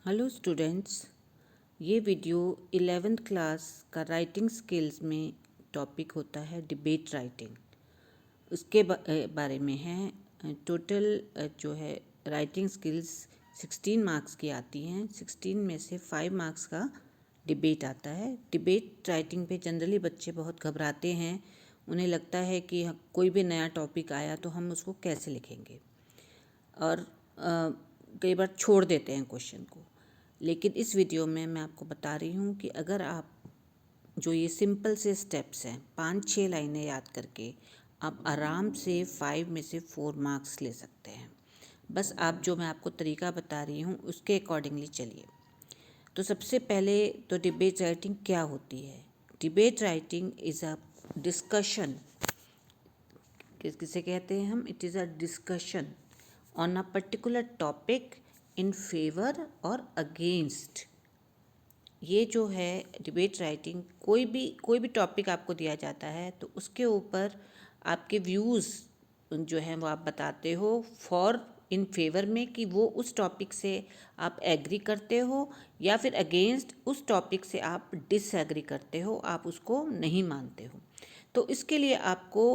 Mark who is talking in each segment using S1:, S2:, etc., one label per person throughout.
S1: Hello students, ये video 11th class का writing skills में टॉपिक होता है डिबेट राइटिंग। उसके बारे में है। टोटल जो है राइटिंग स्किल्स 16 मार्क्स की आती हैं। 16 में से 5 मार्क्स का डिबेट आता है। डिबेट राइटिंग पे जनरली बच्चे बहुत घबराते हैं। उन्हें लगता है कि कोई भी नया टॉपिक आया तो हम उसको कैसे लिखेंगे, और कई बार छोड़ देते हैं क्वेश्चन को। लेकिन इस वीडियो में मैं आपको बता रही हूँ कि अगर आप जो ये सिंपल से स्टेप्स हैं 5-6 लाइनें याद करके आप आराम से 5 में से 4 मार्क्स ले सकते हैं। बस आप जो मैं आपको तरीका बता रही हूँ उसके अकॉर्डिंगली चलिए। तो सबसे पहले तो डिबेट राइटिंग क्या होती है। Debate writing is a discussion. किसे कहते हैं हम? It is a discussion on a particular topic in favour और अगेंस्ट। ये जो है डिबेट राइटिंग, कोई भी टॉपिक आपको दिया जाता है तो उसके ऊपर आपके व्यूज़ जो हैं वो आप बताते हो फॉर इन फेवर में कि वो उस टॉपिक से आप एग्री करते हो, या फिर अगेंस्ट उस टॉपिक से आप डिसएग्री करते हो, आप उसको नहीं मानते हो। तो इसके लिए आपको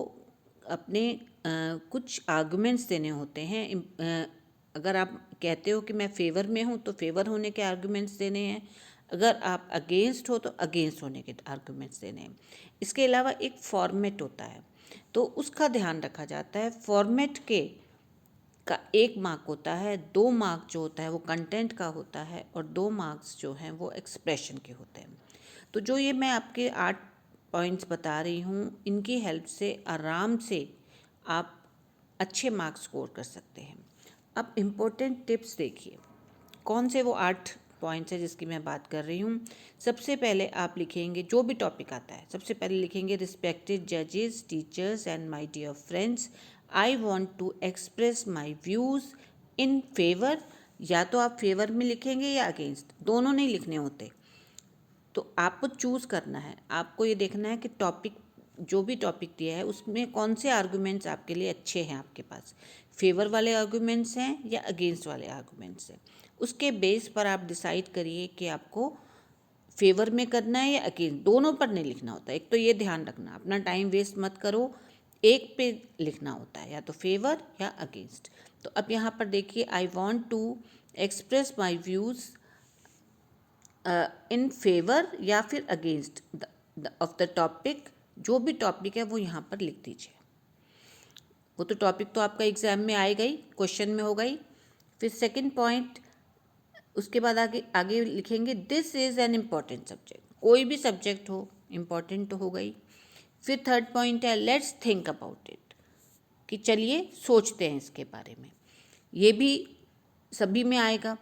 S1: अपने कुछ आर्गुमेंट्स देने होते हैं। अगर आप कहते हो कि मैं फेवर में हूँ तो फेवर होने के आर्गुमेंट्स देने हैं, अगर आप अगेंस्ट हो तो अगेंस्ट होने के आर्गुमेंट्स देने हैं। इसके अलावा एक फॉर्मेट होता है तो उसका ध्यान रखा जाता है। फॉर्मेट के का 1 मार्क होता है, 2 मार्क जो होता है वो कंटेंट का होता है, और 2 मार्क्स जो हैं वो एक्सप्रेशन के होते हैं। तो जो ये मैं आपके 8 पॉइंट्स बता रही हूँ, इनकी हेल्प से आराम से आप अच्छे मार्क्स स्कोर कर सकते हैं। अब इम्पोर्टेंट टिप्स देखिए, कौन से वो 8 पॉइंट्स है जिसकी मैं बात कर रही हूँ। सबसे पहले आप लिखेंगे, जो भी टॉपिक आता है सबसे पहले लिखेंगे, रिस्पेक्टेड जजेस, teachers and my dear friends, I want to express my views in favour. या तो आप फेवर में लिखेंगे या अगेंस्ट, दोनों नहीं लिखने होते। तो आपको चूज़ करना है, आपको ये देखना है कि टॉपिक, जो भी टॉपिक दिया है उसमें कौन से आर्गुमेंट्स आपके लिए अच्छे हैं, आपके पास फेवर वाले आर्गुमेंट्स हैं या अगेंस्ट वाले आर्गुमेंट्स हैं। उसके बेस पर आप डिसाइड करिए कि आपको फेवर में करना है या अगेंस्ट। दोनों पर नहीं लिखना होता। एक तो ये ध्यान रखना, अपना टाइम वेस्ट मत करो, एक पे लिखना होता है, या तो फेवर या अगेंस्ट। तो अब यहाँ पर देखिए, I want to express my views in favour या फिर अगेंस्ट ऑफ द टॉपिक। जो भी टॉपिक है वो यहाँ पर लिख दीजिए। वो तो टॉपिक तो आपका एग्जाम में आएगा ही, क्वेश्चन में होगा ही। फिर सेकंड पॉइंट, उसके बाद आगे आगे लिखेंगे, this is an important subject. कोई भी सब्जेक्ट हो, इम्पॉर्टेंट तो होगा ही। फिर थर्ड पॉइंट है, लेट्स थिंक अबाउट इट, कि चलिए सोचते हैं इसके बारे में। ये भी सभी में आएगा।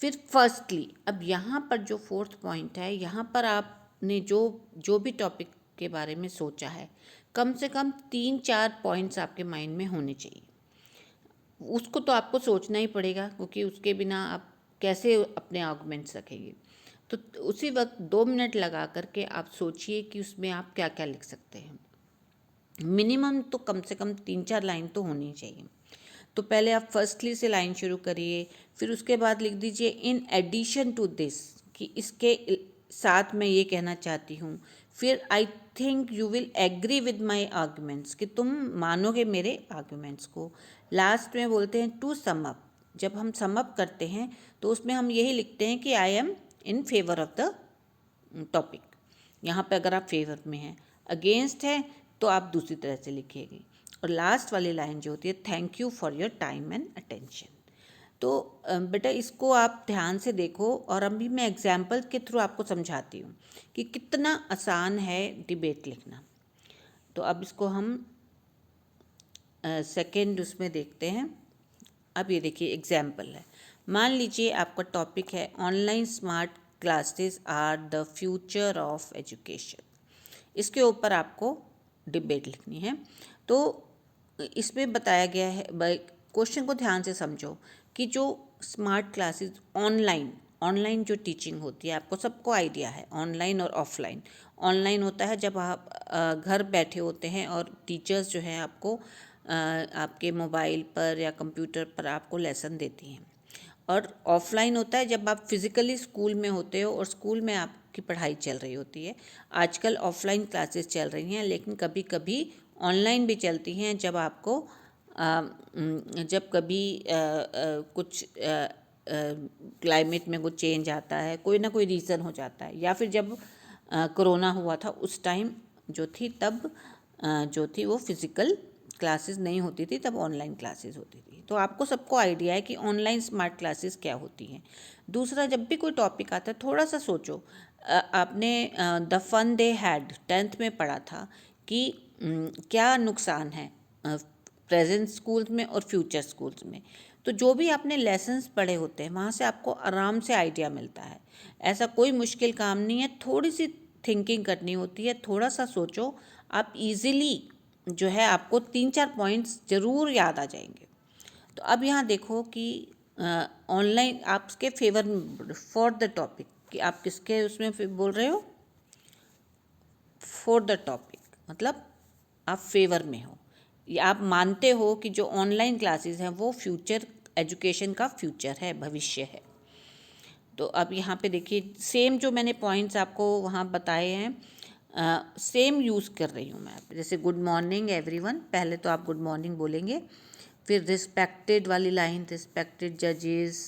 S1: फिर फर्स्टली, अब यहाँ पर जो फोर्थ पॉइंट है, यहाँ पर आपने जो भी टॉपिक के बारे में सोचा है, कम से कम 3-4 पॉइंट्स आपके माइंड में होने चाहिए। उसको तो आपको सोचना ही पड़ेगा, क्योंकि उसके बिना आप कैसे अपने आर्गुमेंट्स रखेंगे। तो उसी वक्त 2 मिनट लगा करके आप सोचिए कि उसमें आप क्या क्या लिख सकते हैं। मिनिमम तो कम से कम 3-4 लाइन तो होनी चाहिए। तो पहले आप फर्स्टली से लाइन शुरू करिए, फिर उसके बाद लिख दीजिए इन एडिशन टू दिस, कि इसके साथ मैं ये कहना चाहती हूँ। फिर I think you will agree with my arguments, कि तुम मानोगे मेरे आर्गूमेंट्स को। लास्ट में बोलते हैं टू सम अप। जब हम सम अप करते हैं तो उसमें हम यही लिखते हैं कि I am in favour of the topic. यहाँ पे अगर आप फेवर में हैं, अगेंस्ट है तो आप दूसरी तरह से लिखिएगा। और लास्ट वाली लाइन जो होती है, thank you for your time and attention. तो बेटा इसको आप ध्यान से देखो, और अभी मैं एग्जाम्पल के थ्रू आपको समझाती हूँ कि कितना आसान है डिबेट लिखना। तो अब इसको हम सेकेंड उसमें देखते हैं। अब ये देखिए एग्जाम्पल है। मान लीजिए आपका टॉपिक है, online smart classes are the future of education. इसके ऊपर आपको डिबेट लिखनी है। तो इसमें बताया गया है, क्वेश्चन को ध्यान से समझो, कि जो स्मार्ट क्लासेस ऑनलाइन जो टीचिंग होती है, आपको सबको आइडिया है ऑनलाइन और ऑफलाइन। ऑनलाइन होता है जब आप घर बैठे होते हैं और टीचर्स जो हैं आपको आपके मोबाइल पर या कंप्यूटर पर आपको लेसन देती हैं। और ऑफलाइन होता है जब आप फिज़िकली स्कूल में होते हो और स्कूल में आपकी पढ़ाई चल रही होती है। आजकल ऑफलाइन क्लासेस चल रही हैं, लेकिन कभी कभी ऑनलाइन भी चलती हैं जब आपको जब कभी कुछ क्लाइमेट में कुछ चेंज आता है, कोई ना कोई रीज़न हो जाता है, या फिर जब कोरोना हुआ था उस टाइम जो थी तब जो थी वो फिज़िकल क्लासेस नहीं होती थी, तब ऑनलाइन क्लासेस होती थी। तो आपको सबको आइडिया है कि ऑनलाइन स्मार्ट क्लासेस क्या होती हैं। दूसरा, जब भी कोई टॉपिक आता है थोड़ा सा सोचो। आपने the fun they had 10th में पढ़ा था कि क्या नुकसान है प्रेजेंट स्कूल्स में और फ्यूचर स्कूल्स में। तो जो भी आपने लेसन्स पढ़े होते हैं वहाँ से आपको आराम से आइडिया मिलता है। ऐसा कोई मुश्किल काम नहीं है, थोड़ी सी थिंकिंग करनी होती है, थोड़ा सा सोचो, आप इजीली जो है आपको 3-4 पॉइंट्स ज़रूर याद आ जाएंगे। तो अब यहाँ देखो कि ऑनलाइन आपके फेवर में फॉर द टॉपिक, कि आप किसके उसमें बोल रहे हो, फॉर द टॉपिक मतलब आप फेवर में हो, या आप मानते हो कि जो ऑनलाइन क्लासेस हैं वो फ्यूचर एजुकेशन का फ्यूचर है, भविष्य है। तो अब यहाँ पे देखिए सेम जो मैंने पॉइंट्स आपको वहाँ बताए हैं सेम यूज़ कर रही हूँ मैं। जैसे गुड मॉर्निंग एवरीवन, पहले तो आप गुड मॉर्निंग बोलेंगे, फिर रिस्पेक्टेड वाली लाइन, रिस्पेक्टेड जजेस,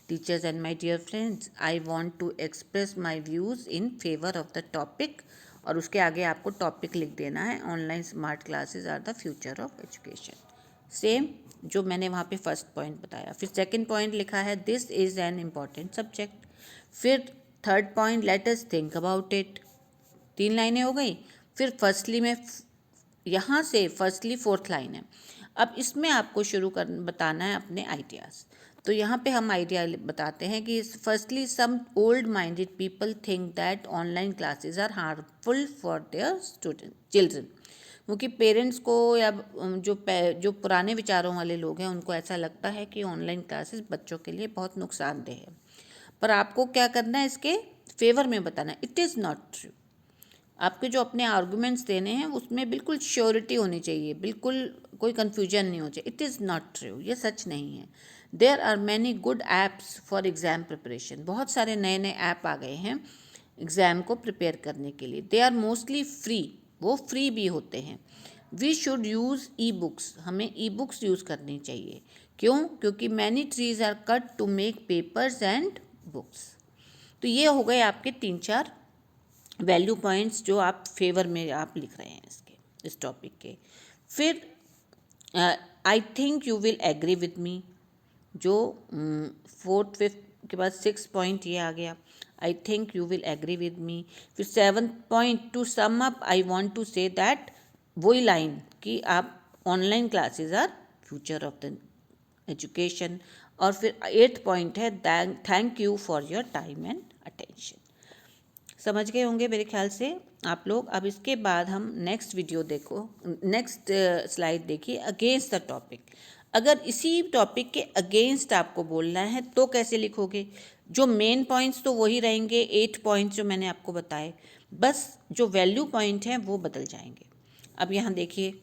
S1: teachers and my dear friends, I want to express my views in favour of the topic, और उसके आगे आपको टॉपिक लिख देना है, online smart classes are the future of education. Same जो मैंने वहाँ पे फर्स्ट पॉइंट बताया। फिर सेकंड पॉइंट लिखा है this is an important subject. फिर third point let us think about it, 3 लाइनें हो गई। फिर फर्स्टली में यहाँ से फर्स्टली फोर्थ लाइन है। अब इसमें आपको शुरू कर बताना है अपने आइडियाज़। तो यहाँ पे हम आइडिया बताते हैं कि firstly some old minded people think that online classes are harmful for their student children, क्योंकि पेरेंट्स को या जो पुराने विचारों वाले लोग हैं उनको ऐसा लगता है कि ऑनलाइन क्लासेस बच्चों के लिए बहुत नुकसानदेह है। पर आपको क्या करना है, इसके फेवर में बताना है, इट इज़ नॉट ट्रू। आपके जो अपने आर्गूमेंट्स देने हैं उसमें बिल्कुल श्योरिटी होनी चाहिए, बिल्कुल कोई कन्फ्यूजन नहीं हो चाहिए। इट इज़ नॉट ट्रू, ये सच नहीं है। There are many good apps for exam preparation, बहुत सारे नए नए ऐप आ गए हैं एग्ज़ाम को प्रिपेयर करने के लिए। दे आर मोस्टली फ्री, वो फ्री भी होते हैं। We should use e books, हमें ई बुक्स यूज़ करनी चाहिए। क्यों? क्योंकि many trees are cut to make papers and books. तो ये हो गए आपके 3-4 वैल्यू पॉइंट्स जो आप फेवर में आप लिख रहे हैं इसके, इस टॉपिक के। फिर I think you will agree with me, जो 4th 5th के बाद 6 पॉइंट ये आ गया, I think you will agree with me. फिर 7th point to sum up I want to say that, वही लाइन कि आप online classes are future of the education. और फिर 8th पॉइंट है thank you for your time and attention. समझ गए होंगे मेरे ख्याल से आप लोग। अब इसके बाद हम नेक्स्ट वीडियो देखो, नेक्स्ट स्लाइड देखिए, अगेंस्ट द टॉपिक। अगर इसी टॉपिक के अगेंस्ट आपको बोलना है तो कैसे लिखोगे? जो मेन पॉइंट्स तो वही रहेंगे, 8 पॉइंट्स जो मैंने आपको बताए, बस जो वैल्यू पॉइंट हैं वो बदल जाएंगे। अब यहाँ देखिए,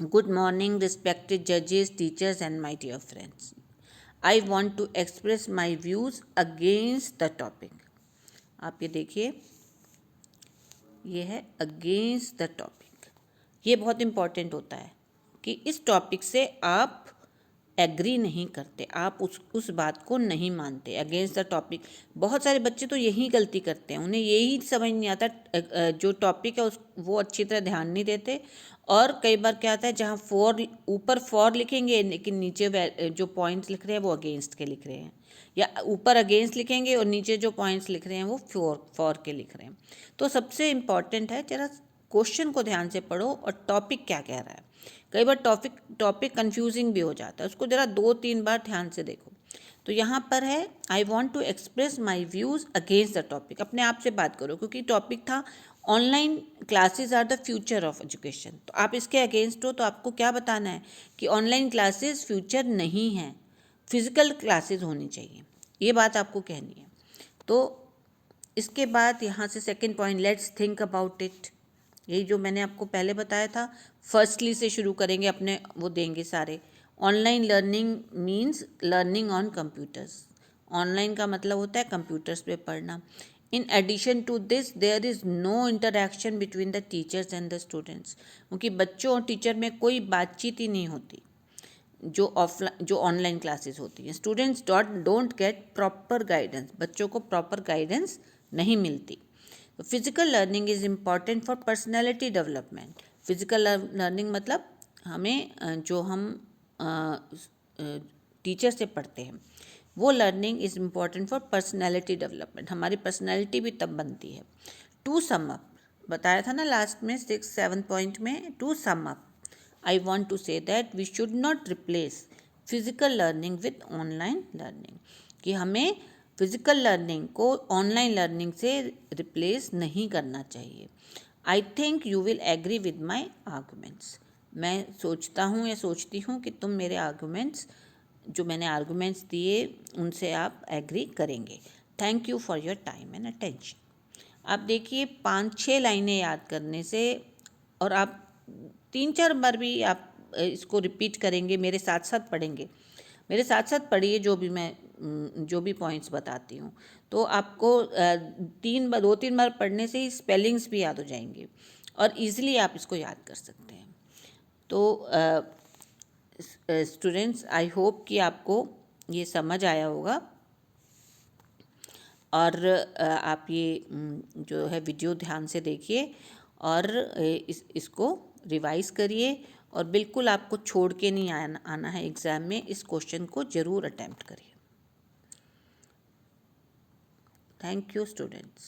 S1: गुड मॉर्निंग रिस्पेक्टेड जजेस, teachers and my dear friends, I want to express my views against the topic. आप ये देखिए, ये है अगेंस्ट द टॉपिक। ये बहुत इम्पॉर्टेंट होता है कि इस टॉपिक से आप एग्री नहीं करते, आप उस बात को नहीं मानते, अगेंस्ट द टॉपिक। बहुत सारे बच्चे तो यही गलती करते हैं, उन्हें यही समझ नहीं आता, जो टॉपिक है वो अच्छी तरह ध्यान नहीं देते। और कई बार क्या आता है, जहाँ ऊपर फॉर लिखेंगे लेकिन नीचे जो पॉइंट्स लिख रहे हैं वो अगेंस्ट के लिख रहे हैं, या ऊपर अगेंस्ट लिखेंगे और नीचे जो पॉइंट्स लिख रहे हैं वो फॉर के लिख रहे हैं। तो सबसे इम्पॉर्टेंट है जरा क्वेश्चन को ध्यान से पढ़ो और टॉपिक क्या कह रहा है। कई बार टॉपिक कंफ्यूजिंग भी हो जाता है, उसको ज़रा 2-3 बार ध्यान से देखो। तो यहाँ पर है I want to express my views against the topic, अपने आप से बात करो, क्योंकि टॉपिक था online classes are the future of education. तो आप इसके अगेंस्ट हो, तो आपको क्या बताना है कि ऑनलाइन क्लासेस फ्यूचर नहीं हैं, फिज़िकल क्लासेस होनी चाहिए, ये बात आपको कहनी है। तो इसके बाद यहाँ से second point, let's think about it, यही जो मैंने आपको पहले बताया था, फर्स्टली से शुरू करेंगे, अपने वो देंगे सारे, online learning means learning on computers. Online का मतलब होता है कंप्यूटर्स पे पढ़ना। In addition to this there is no interaction between the teachers and the students, क्योंकि बच्चों और टीचर में कोई बातचीत ही नहीं होती जो ऑनलाइन क्लासेस होती हैं। Students don't get proper guidance, बच्चों को प्रॉपर गाइडेंस नहीं मिलती। Physical learning is important for personality development. Physical learning मतलब हमें जो हम टीचर से पढ़ते हैं वो learning is important for personality development, हमारी पर्सनैलिटी भी तब बनती है। टू सम अप, बताया था ना लास्ट में 6-7 पॉइंट में, to sum up I want to say that we should not replace physical learning with online learning, कि हमें फिज़िकल लर्निंग को ऑनलाइन लर्निंग से रिप्लेस नहीं करना चाहिए। I think you will agree with my arguments, मैं सोचता हूँ या सोचती हूँ कि तुम मेरे आर्गूमेंट्स, जो मैंने आर्गूमेंट्स दिए उनसे आप एग्री करेंगे। Thank you for your time and attention. आप देखिए 5-6 लाइनें याद करने से, और आप 3-4 बार भी आप इसको रिपीट करेंगे, मेरे साथ साथ पढ़ेंगे, मेरे साथ साथ पढ़िए जो भी पॉइंट्स बताती हूँ, तो आपको 2-3 बार पढ़ने से ही स्पेलिंग्स भी याद हो जाएंगे और इजीली आप इसको याद कर सकते हैं। तो स्टूडेंट्स, आई होप कि आपको ये समझ आया होगा और आप ये जो है वीडियो ध्यान से देखिए और इसको रिवाइज करिए और बिल्कुल आपको छोड़ के नहीं आना है एग्ज़ाम में, इस क्वेश्चन को ज़रूर अटेम्प्ट करिए। Thank you students.